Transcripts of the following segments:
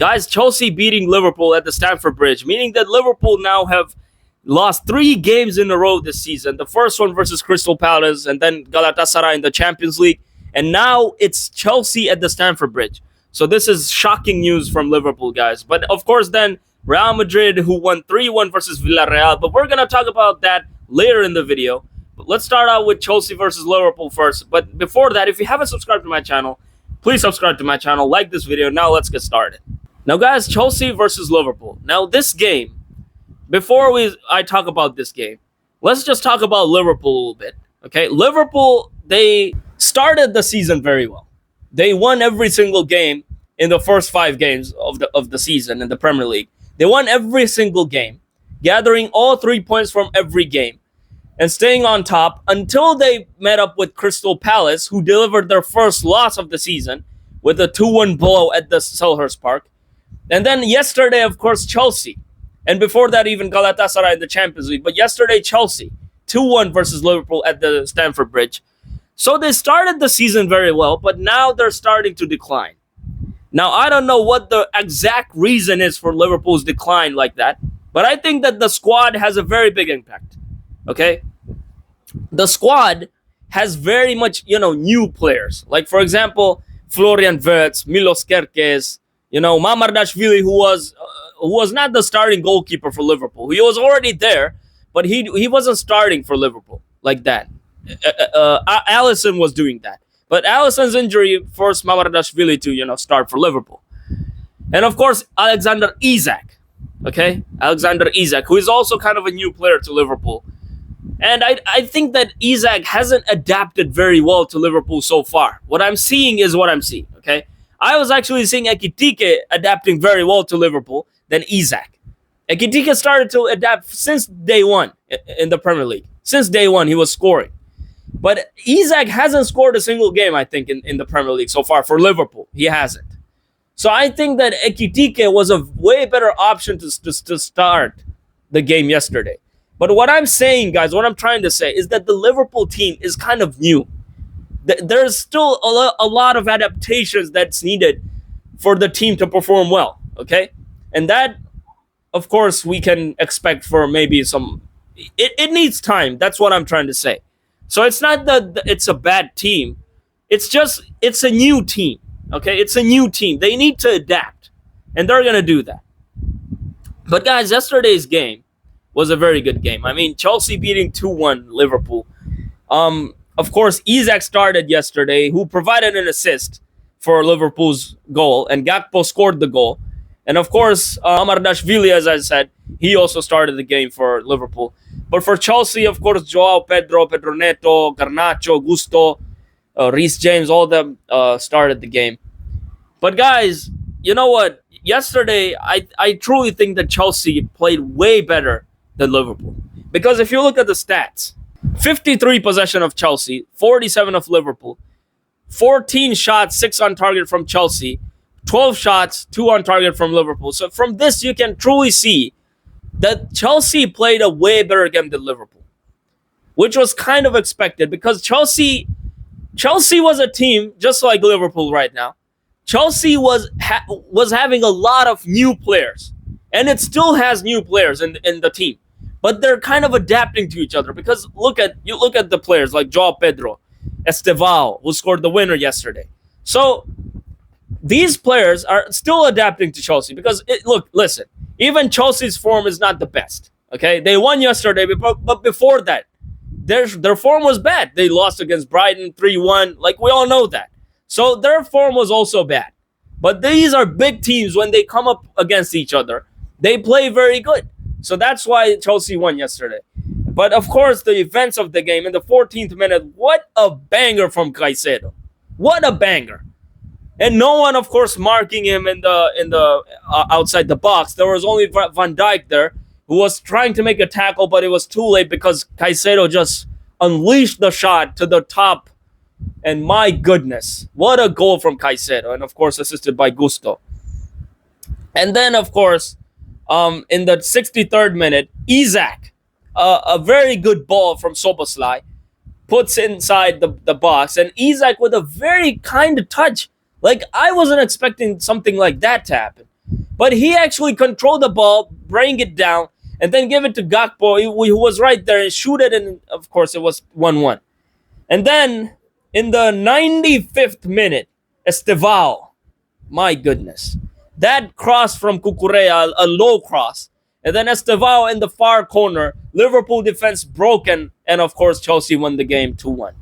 Guys, Chelsea beating Liverpool at the Stamford Bridge, meaning that Liverpool now have lost 3 games in a row this season. The first one versus Crystal Palace, and then Galatasaray in the Champions League. And now it's Chelsea at the Stamford Bridge. So this is shocking news from Liverpool, guys. But of course, then Real Madrid, who won 3-1 versus Villareal. But we're going to talk about that later in the video. But let's start out with Chelsea versus Liverpool first. But before that, if you haven't subscribed to my channel, please subscribe to my channel, like this video. Now let's get started. Now, guys, Chelsea versus Liverpool. Now, this game, before I talk about this game, let's just talk about Liverpool a little bit. Okay, Liverpool, they started the season very well. They won every single game in the first 5 games of the season in the Premier League. They won every single game, gathering all 3 points from every game and staying on top until they met up with Crystal Palace, who delivered their first loss of the season with a 2-1 blow at the Selhurst Park. And then yesterday, of course, Chelsea. And before that, even Galatasaray in the Champions League. But yesterday, Chelsea, 2-1 versus Liverpool at the Stamford Bridge. So they started the season very well, but now they're starting to decline. Now, I don't know what the exact reason is for Liverpool's decline like that, but I think that the squad has a very big impact. Okay? The squad has very much, new players. Like, for example, Florian Wirtz, Milos Kerkez, Mamardashvili, who was not the starting goalkeeper for Liverpool. He was already there, but he wasn't starting for Liverpool like that. Alisson was doing that. But Alisson's injury forced Mamardashvili to, start for Liverpool. And of course, Alexander Isak. Okay? Alexander Isak, who is also kind of a new player to Liverpool. And I think that Isak hasn't adapted very well to Liverpool so far. What I'm seeing is what I'm seeing, okay? I was actually seeing Ekitike adapting very well to Liverpool than Isak. Ekitike started to adapt since day one in the Premier League. Since day one, he was scoring. But Isak hasn't scored a single game, I think, in the Premier League so far for Liverpool. He hasn't. So I think that Ekitike was a way better option to start the game yesterday. But what I'm saying, guys, what I'm trying to say is that the Liverpool team is kind of new. There's still a lot of adaptations that's needed for the team to perform well, okay? And that, of course, we can expect for maybe some... It needs time. That's what I'm trying to say. So it's not that it's a bad team. It's a new team, okay? It's a new team. They need to adapt, and they're going to do that. But, guys, yesterday's game was a very good game. I mean, Chelsea beating 2-1 Liverpool. Of course, Isak started yesterday, who provided an assist for Liverpool's goal, and Gakpo scored the goal. And of course, Mamardashvili, as I said, he also started the game for Liverpool. But for Chelsea, of course, Joao Pedro, Pedro Neto, Garnacho, Gusto, Reece James, all of them started the game. But guys, you know what? Yesterday, I truly think that Chelsea played way better than Liverpool. Because if you look at the stats, 53 possession of Chelsea, 47 of Liverpool, 14 shots, 6 on target from Chelsea, 12 shots, 2 on target from Liverpool. So from this, you can truly see that Chelsea played a way better game than Liverpool, which was kind of expected because Chelsea was a team just like Liverpool right now. Chelsea was having a lot of new players, and it still has new players in the team. But they're kind of adapting to each other because look at the players like Joao Pedro, Estevao, who scored the winner yesterday. So these players are still adapting to Chelsea because listen, even Chelsea's form is not the best. Okay, they won yesterday, but before that, their form was bad. They lost against Brighton 3-1. Like we all know that. So their form was also bad. But these are big teams when they come up against each other. They play very good. So that's why Chelsea won yesterday. But of course, the events of the game in the 14th minute, what a banger from Caicedo. What a banger. And no one, of course, marking him in the outside the box. There was only Van Dijk there, who was trying to make a tackle, but it was too late because Caicedo just unleashed the shot to the top. And my goodness, what a goal from Caicedo. And of course, assisted by Gusto. And then, of course, in the 63rd minute, Isak, a very good ball from Szoboszlai, puts inside the box. And Isak with a very kind touch. Like, I wasn't expecting something like that to happen. But he actually controlled the ball, bring it down, and then give it to Gakpo, who was right there, and shoot it, and of course it was 1-1. And then in the 95th minute, Estevao, my goodness, that cross from Cucurella, a low cross, and then Estevao in the far corner, Liverpool defense broken, and of course Chelsea won the game 2-1.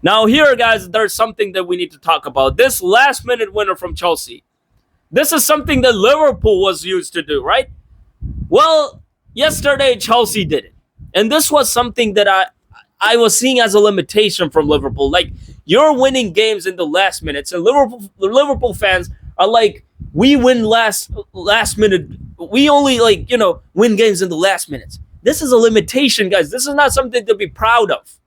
Now here, guys, there's something that we need to talk about. This last minute winner from Chelsea. This is something that Liverpool was used to do, right? Well, yesterday Chelsea did it. And this was something that I was seeing as a limitation from Liverpool. Like, you're winning games in the last minutes, and Liverpool fans are like, we win last minute. We only win games in the last minutes. This is a limitation, guys. This is not something to be proud of.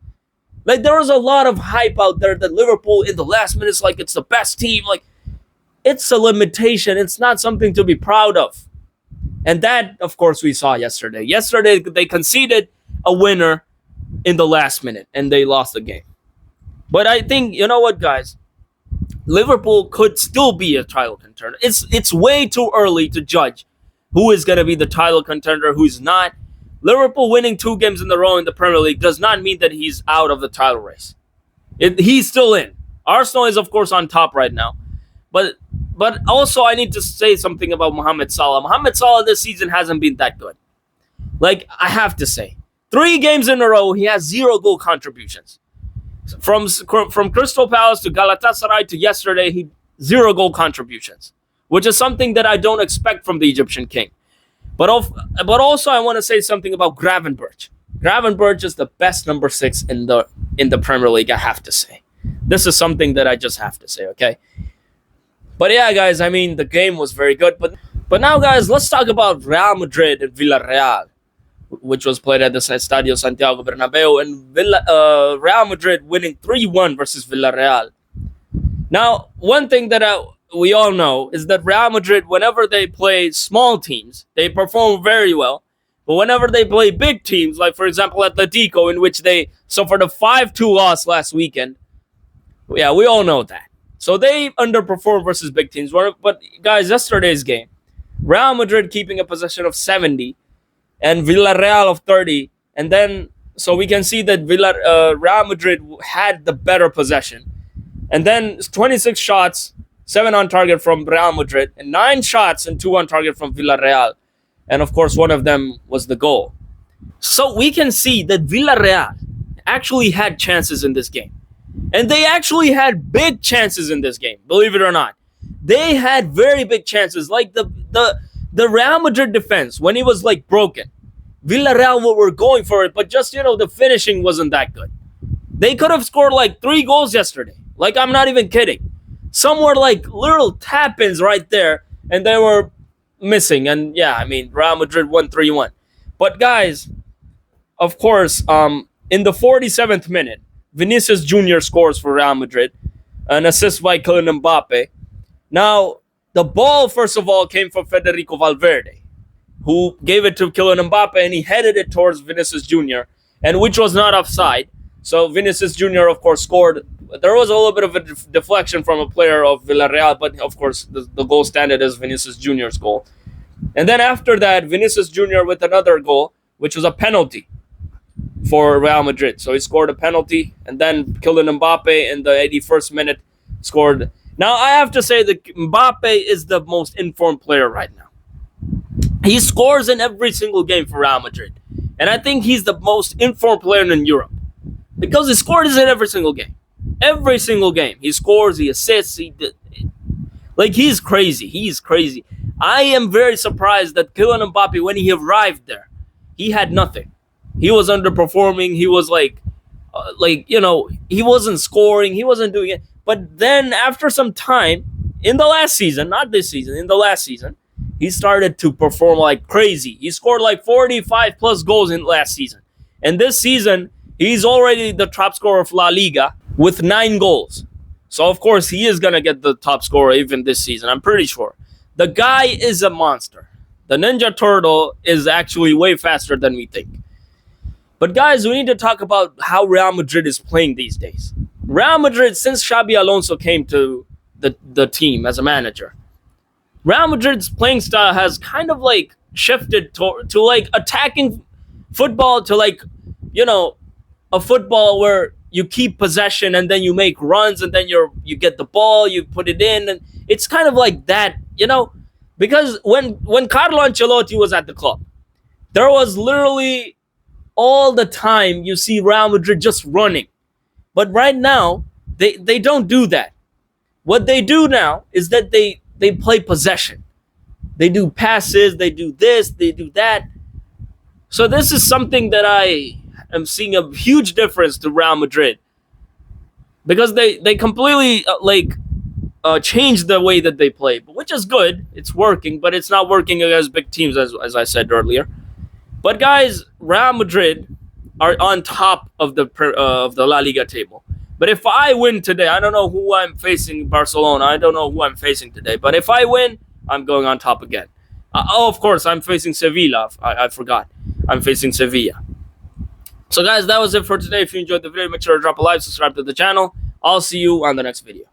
Like, there was a lot of hype out there that Liverpool in the last minutes, like, it's the best team. Like, it's a limitation. It's not something to be proud of. And that, of course, we saw yesterday. Yesterday, they conceded a winner in the last minute, and they lost the game. But I think, you know what, guys? Liverpool could still be a title contender. It's way too early to judge who is going to be the title contender, who's not. Liverpool winning 2 games in a row in the Premier League does not mean that he's out of the title race. He's still in. Arsenal is, of course, on top right now. But also, I need to say something about Mohamed Salah. Mohamed Salah this season hasn't been that good. Like, I have to say. 3 games in a row, he has 0 goal contributions. From Crystal Palace to Galatasaray to yesterday, he 0 goal contributions, which is something that I don't expect from the Egyptian king. But also, I want to say something about Gravenberch. Gravenberch is the best number 6 in the Premier League, I have to say. This is something that I just have to say, okay? But yeah, guys, I mean, the game was very good. But now, guys, let's talk about Real Madrid and Villareal, which was played at the Estadio Santiago Bernabeu, and Real Madrid winning 3-1 versus Villareal. Now, one thing that we all know is that Real Madrid, whenever they play small teams, they perform very well. But whenever they play big teams, like, for example, Atletico, in which they suffered a 5-2 loss last weekend, yeah, we all know that. So they underperform versus big teams. But, guys, yesterday's game, Real Madrid keeping a possession of 70 and Villareal of 30. And then, so we can see that Real Madrid had the better possession. And then 26 shots, 7 on target from Real Madrid, and 9 shots and 2 on target from Villareal. And, of course, one of them was the goal. So we can see that Villareal actually had chances in this game. And they actually had big chances in this game, believe it or not. They had very big chances. Like the Real Madrid defense, when it was like broken, Villareal were going for it, but just, the finishing wasn't that good. They could have scored like 3 goals yesterday. Like, I'm not even kidding. Some were like little tap-ins right there, and they were missing. And yeah, I mean, Real Madrid won 3-1. But guys, of course, in the 47th minute, Vinicius Jr. scores for Real Madrid, an assist by Kylian Mbappe. Now, the ball, first of all, came from Federico Valverde, who gave it to Kylian Mbappe, and he headed it towards Vinicius Jr., and which was not offside. So Vinicius Jr., of course, scored. There was a little bit of a deflection from a player of Villareal, but of course, the goal standard is Vinicius Jr.'s goal. And then after that, Vinicius Jr. with another goal, which was a penalty for Real Madrid. So he scored a penalty, and then Kylian Mbappe in the 81st minute scored. Now, I have to say that Mbappe is the most informed player right now. He scores in every single game for Real Madrid. And I think he's the most informed player in Europe, because he scores in every single game. Every single game. He scores, he assists, he's crazy. He's crazy. I am very surprised that Kylian Mbappe, when he arrived there, he had nothing. He was underperforming. He was he wasn't scoring. He wasn't doing it. But then after some time, in the last season, not this season, in the last season, he started to perform like crazy. He scored like 45 plus goals in last season. And this season, he's already the top scorer of La Liga with 9 goals. So, of course, he is going to get the top scorer even this season. I'm pretty sure. The guy is a monster. The Ninja Turtle is actually way faster than we think. But, guys, we need to talk about how Real Madrid is playing these days. Real Madrid, since Xabi Alonso came to the team as a manager, Real Madrid's playing style has kind of like shifted to like attacking football, to like, you know, a football where you keep possession and then you make runs and then you get the ball, you put it in, and it's kind of like that, you know, because when Carlo Ancelotti was at the club, there was literally all the time you see Real Madrid just running. But right now, they don't do that. What they do now is that they play possession. They do passes, they do this, they do that. So this is something that I am seeing a huge difference to Real Madrid, because they completely changed the way that they play, which is good. It's working, but it's not working against big teams, as I said earlier. But guys, Real Madrid are on top of the La Liga table. But if I win today, I don't know who I'm facing. Barcelona, I don't know who I'm facing today. But if I win, I'm going on top again. Of course, I'm facing Sevilla. I forgot. I'm facing Sevilla. So guys, that was it for today. If you enjoyed the video, make sure to drop a like, subscribe to the channel. I'll see you on the next video.